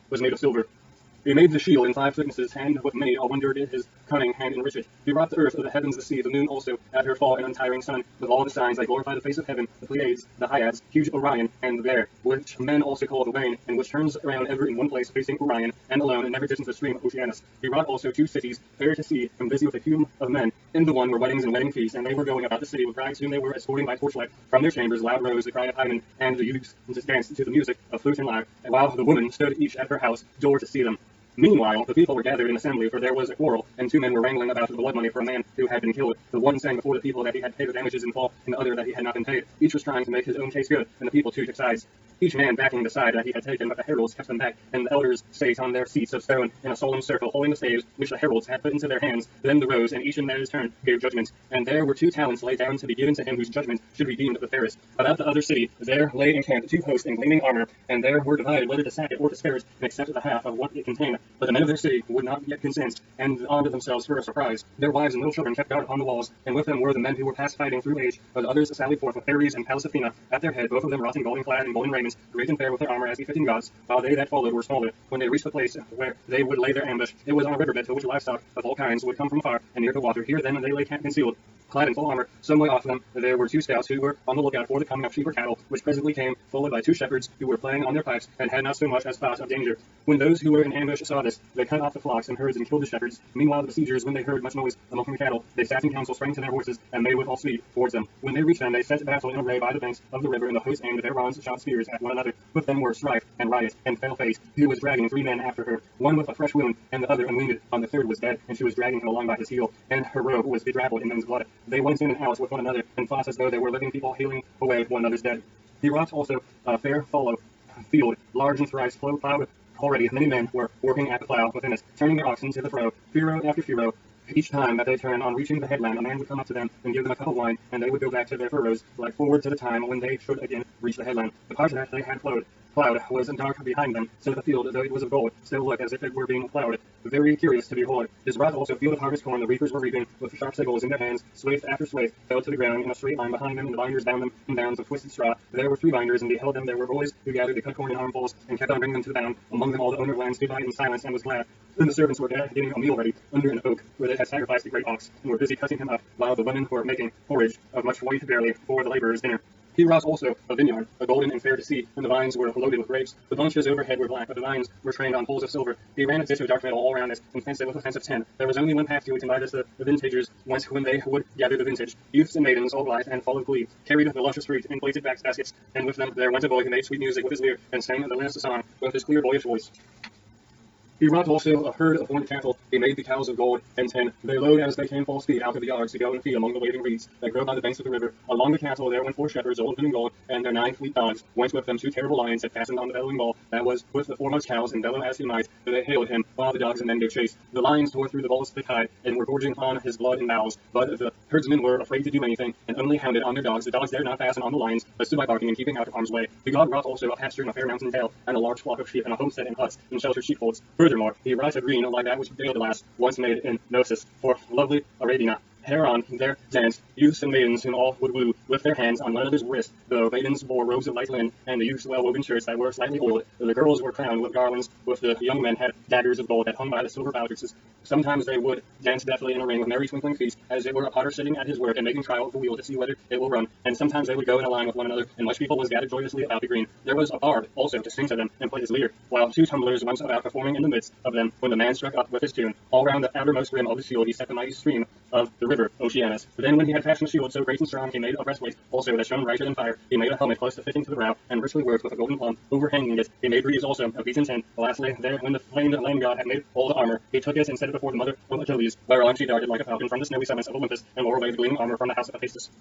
was made of silver. He made the shield in 5 thicknesses, and with many a wonder did his cunning hand enrich it. He wrought the earth, the heavens, the sea, the moon also, at her fall, and untiring sun, with all the signs that glorify the face of heaven, the Pleiades, the Hyads, huge Orion, and the Bear, which men also call the Wain, and which turns around ever in one place, facing Orion, and alone, and never distance the stream of Oceanus. He wrought also 2 cities, fair to see, and busy with a hume of men. In the one were weddings and wedding feasts, and they were going about the city with brides whom they were escorting by torchlight. From their chambers loud rose the cry of Hymen, and the youths danced to the music of flute and lyre, while the women stood each at her house door to see them. Meanwhile, the people were gathered in assembly, for there was a quarrel, and 2 men were wrangling about the blood money for a man who had been killed. The one saying before the people that he had paid the damages in full, and the other that he had not been paid. Each was trying to make his own case good, and the people too took sides, each man backing the side that he had taken, but the heralds kept them back, and the elders sate on their seats of stone in a solemn circle, holding the staves which the heralds had put into their hands. Then the rose, and each in his turn gave judgment. And there were 2 talents laid down to be given to him whose judgment should be deemed the fairest. About the other city there lay encamped 2 hosts in gleaming armor, and there were divided whether to sack it or to spare it, and accept the half of what it contained. But the men of their city would not yet consent, and armed themselves for a surprise. Their wives and little children kept guard upon the walls, and with them were the men who were past fighting through age, but the others sallied forth with Ares and Pallas Athena at their head, both of them wrought in golden clad and golden raiments, great and fair with their armor as befitting gods, while they that followed were smaller. When they reached the place where they would lay their ambush, it was on a riverbed to which livestock of all kinds would come from far and near the water. Here then they lay concealed, clad in full armor. Some way off them there were 2 scouts who were on the lookout for the coming of sheep or cattle, which presently came, followed by 2 shepherds who were playing on their pipes, and had not so much as thought of danger. When those who were in ambush saw this, they cut off the flocks and herds and killed the shepherds. Meanwhile the besiegers, when they heard much noise among the cattle, they sat in council, sprang to their horses, and made with all speed towards them. When they reached them, they set battle in array by the banks of the river, and the host aimed their wands shot spears at one another. With them were strife and riot and fell face, who was dragging 3 men after her, one with a fresh wound, and the other unwounded. On the third was dead, and she was dragging him along by his heel, and her robe was bedrabbled in men's blood. They went in and out with one another, and fought as though they were living people, hailing away one another's dead. He wrought also a fair fallow field, large and thrice plowed. Already many men were working at the plow within it, turning their oxen to the furrow, furrow after furrow. Each time that they turned, on reaching the headland, a man would come up to them and give them a cup of wine, and they would go back to their furrows, like forward to the time when they should again reach the headland. The part that they had plowed was dark behind them, so the field, though it was of gold, still looked as if it were being plowed. Very curious to behold. His wrought also field of harvest corn, the reapers were reaping, with sharp sickles in their hands, swathe after swathe fell to the ground in a straight line behind them, and the binders bound them in bounds of twisted straw. There were 3 binders, and beheld them there were boys who gathered the cut corn in armfuls, and kept on bringing them to the bound. Among them all the owner of land stood by in silence, and was glad. Then the servants were getting a meal ready under an oak, where they had sacrificed a great ox, and were busy cutting him up, while the women were making porridge of much white barley for the laborers' dinner. He wrought also a vineyard, a golden and fair to see, and the vines were loaded with grapes. The bunches overhead were black, but the vines were trained on poles of silver. He ran a ditch of dark metal all round it, and fenced it with a fence of tin. There was only one path to it, and by this the vintagers went when they would gather the vintage. Youths and maidens, all blithe and full of glee, carried the luscious fruit in plated baskets, and with them there went a boy who made sweet music with his lyre, and sang the last song with his clear boyish voice. He wrought also a herd of horned cattle. He made the cows of gold and tin. They lowed as they came full speed out of the yards to go and feed among the waving reeds that grow by the banks of the river. Along the cattle there went 4 shepherds, old and in gold, and their 9 fleet dogs. Went with them 2 terrible lions that fastened on the bellowing bull that was with the foremost cows, and bellow as he might, they hailed him, while the dogs and men gave chase. The lions tore through the bull's thick hide, and were gorging on his blood and bowels. But the herdsmen were afraid to do anything, and only hounded on their dogs. The dogs dared not fasten on the lions, but stood by barking and keeping out of harm's way. The god wrought also a pasture and a fair mountain dale, and a large flock of sheep, and a homestead and huts, and sheltered sheepfolds. Furthermore, he wrought a green like that which Daedalus once made in Gnosis for lovely Arabina. Hereon there danced youths and maidens whom all would woo, with their hands on one another's wrist. The maidens bore robes of light linen, and the youths well-woven shirts that were slightly oiled. The girls were crowned with garlands, with the young men had daggers of gold that hung by the silver baldrices. Sometimes they would dance deftly in a ring with merry twinkling feet, as it were a potter sitting at his work and making trial of the wheel to see whether it will run. And sometimes they would go in a line with one another, and much people was gathered joyously about the green. There was a bard also to sing to them and play his lyre, while 2 tumblers went about performing in the midst of them, when the man struck up with his tune. All round the outermost rim of the shield he set the mighty stream of the river Oceanus. Then when he had fashioned a shield so great and strong, he made a breastplate also that shone brighter than fire. He made a helmet close to fitting to the brow, and richly worked with a golden plum overhanging it. He made wreaths also of beaten tin. Lastly, there when the famed land god had made all the armor, he took it and set it before the mother of Achilles, whereon she darted like a falcon from the snowy summits of Olympus, and wore away the gleaming armor from the house of Hephaestus.